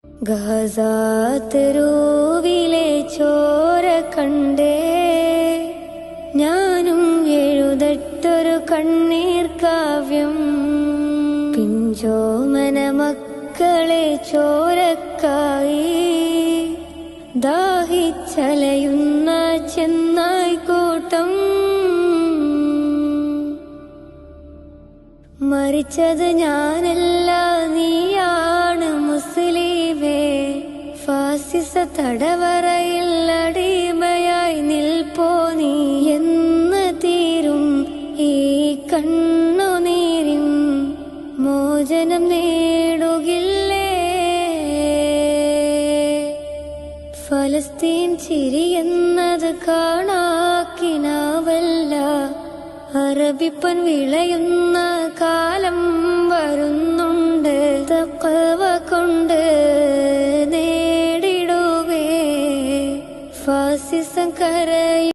ഗസാതെരുവിലെ ചോര കണ്ടേ ഞാനും എഴുതട്ടൊരു കണ്ണീർ കാവ്യം. പിഞ്ചോമന മക്കളെ ചോരക്കായി ദാഹിച്ചലയുന്ന ചെന്നായ്ക്കൂട്ടം. മരിച്ചത് ഞാനല്ല, നീയാണ് മുസ്ലിമേ. ഫാസിസ തടവറയിൽ അടിമയായി നിൽപ്പോ നീ എന്ന് തീരും ഈ കണ്ണുനീരിൻ മോചനം നേടുകില്ലേ? ഫലസ്തീൻ ചിരിയെന്നത് കാണാക്കിനാവല്ല, അറബിപ്പൻ വിളയുന്ന കാലം വരുന്നുണ്ട്. തഖ്വ കൊണ്ട് നേടിടുവേ ഫാസിസം കരയും.